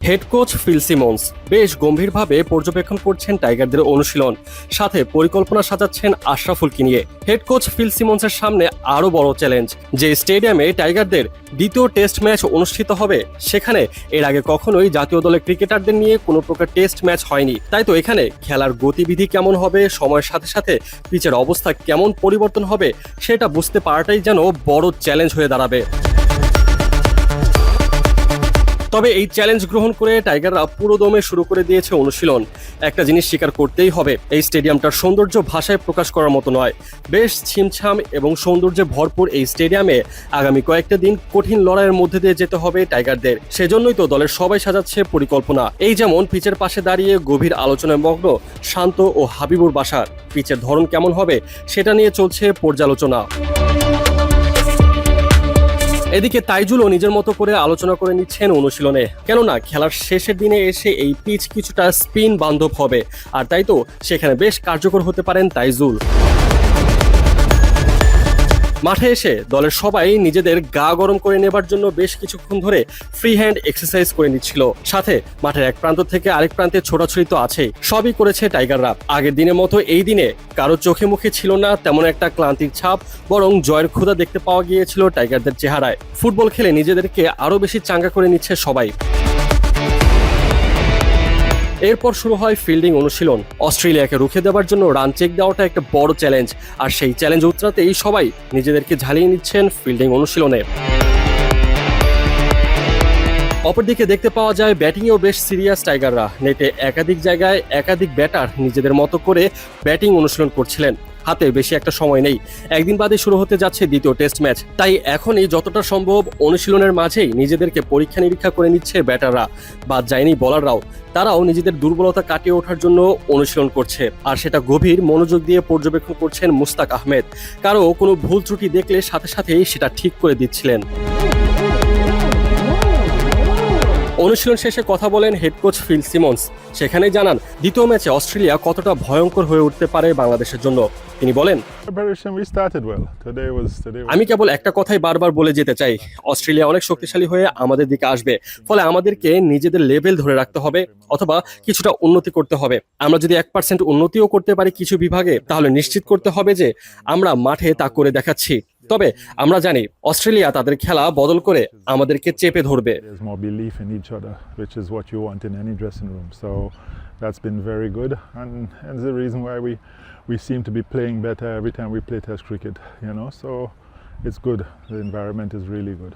Head coach Phil Simmons বেশ গম্ভীরভাবে পর্যবেক্ষণ করছেন টাইগারদের অনুশীলন, সাথে পরিকল্পনা সাজাচ্ছেন আশরাফুলকে নিয়ে। হেড কোচ ফিল সিমন্সের সামনে আরও বড় চ্যালেঞ্জ, যে স্টেডিয়ামে টাইগারদের দ্বিতীয় টেস্ট ম্যাচ অনুষ্ঠিত হবে, সেখানে এর আগে কখনোই জাতীয় দলের ক্রিকেটারদের নিয়ে কোনো প্রকার টেস্ট ম্যাচ হয়নি। তাই তো এখানে খেলার গতিবিধি কেমন হবে, সময়ের সাথে সাথে পিচের অবস্থা কেমন পরিবর্তন হবে, সেটা বুঝতে পারাটাই যেন বড় চ্যালেঞ্জ হয়ে দাঁড়াবে। তবে এই চ্যালেঞ্জ গ্রহণ করে টাইগাররা পুরো দমে শুরু করে দিয়েছে অনুশীলন। একটা জিনিস স্বীকার করতেই হবে, এই স্টেডিয়ামটার সৌন্দর্য ভাষায় প্রকাশ করার মতো নয়। বেশ ছিমছাম এবং সৌন্দর্যে ভরপুর এই স্টেডিয়ামে আগামী কয়েকটা দিন কঠিন লড়াইয়ের মধ্যে দিয়ে যেতে হবে টাইগারদের। সেজন্যই তো দলের সবাই সাজাচ্ছে পরিকল্পনা। এই যেমন পিচের পাশে দাঁড়িয়ে গভীর আলোচনায় মগ্ন শান্ত ও হাবিবুর বাশার। পিচের ধরন কেমন হবে সেটা নিয়ে চলছে পর্যালোচনা। এদিকে তাইজুলও নিজের মতো করে আলোচনা করে নিচ্ছেন অনুশীলনে, কেননা খেলার শেষের দিনে এসে এই পিচ কিছুটা স্পিন বান্ধব হবে, আর তাই তো সেখানে বেশ কার্যকর হতে পারেন তাইজুল। মাঠে এসে দলের সবাই নিজেদের গা গরম করে নেবার জন্য বেশ কিছুক্ষণ ধরে ফ্রি হ্যান্ড এক্সারসাইজ করে নিচ্ছিল। সাথে মাঠের এক প্রান্ত থেকে আরেক প্রান্তে ছোটাছুটি তো আছেই, সবই করেছে টাইগাররা। আগের দিনের মতো এই দিনে কারো চোখে মুখে ছিল না তেমন একটা ক্লান্তির ছাপ, বরং জয়ের ক্ষুধা দেখতে পাওয়া গিয়েছিল টাইগারদের চেহারায়। ফুটবল খেলে নিজেদেরকে আরো বেশি চাঙ্গা করে নিচ্ছে সবাই। এরপর শুরু হয় ফিল্ডিং অনুশীলন। অস্ট্রেলিয়াকে রুখে দেওয়ার জন্য রান চেক দেওয়াটা একটা বড় চ্যালেঞ্জ, আর সেই চ্যালেঞ্জ উতরাতেই সবাই নিজেদেরকে ঝালিয়ে নিচ্ছেন ফিল্ডিং অনুশীলনে। অপরদিকে দেখতে পাওয়া যায় ব্যাটিংয়েও বেশ সিরিয়াস টাইগাররা। নেটে একাধিক জায়গায় একাধিক ব্যাটার নিজেদের মতো করে ব্যাটিং অনুশীলন করছিলেন। হাতে বেশি একটা সময় নেই, একদিন বাদে শুরু হতে যাচ্ছে দ্বিতীয় টেস্ট ম্যাচ। তাই এখনই যতটা সম্ভব অনুশীলনের মাঝেই নিজেদেরকে পরীক্ষা নিরীক্ষা করে নিচ্ছে ব্যাটাররা। বাদ যায়নি বোলাররাও, তারাও নিজেদের দুর্বলতা কাটিয়ে ওঠার জন্য অনুশীলন করছে, আর সেটা গভীর মনোযোগ দিয়ে পর্যবেক্ষণ করছেন মুস্তাক আহমেদ। কারো কোনো ভুল ত্রুটি দেখলে সাথে সাথেই সেটা ঠিক করে দিচ্ছিলেন। অনুশীলন শেষে কথা বলেন হেড কোচ ফিল সিমন্স। সেখানেই জানান দ্বিতীয় ম্যাচে অস্ট্রেলিয়া কতটা ভয়ঙ্কর হয়ে উঠতে পারে বাংলাদেশের জন্য। তিনি বলেন, আমি কেবল একটা কথাই বারবার বলে যেতে চাই, অস্ট্রেলিয়া অনেক শক্তিশালী হয়ে আমাদের দিকে আসবে, ফলে আমাদেরকে নিজেদের লেভেল ধরে রাখতে হবে অথবা কিছুটা উন্নতি করতে হবে। আমরা যদি 1% উন্নতিও করতে পারি কিছু বিভাগে, তাহলে নিশ্চিত করতে হবে যে আমরা মাঠে তা করে দেখাচ্ছি। তবে আমরা জানি অস্ট্রেলিয়া তাদের খেলা বদল করে আমাদেরকে চেপে ধরবে। That's been very good, and the reason why we seem to be playing better every time we play Test cricket, so it's good. The environment is really good.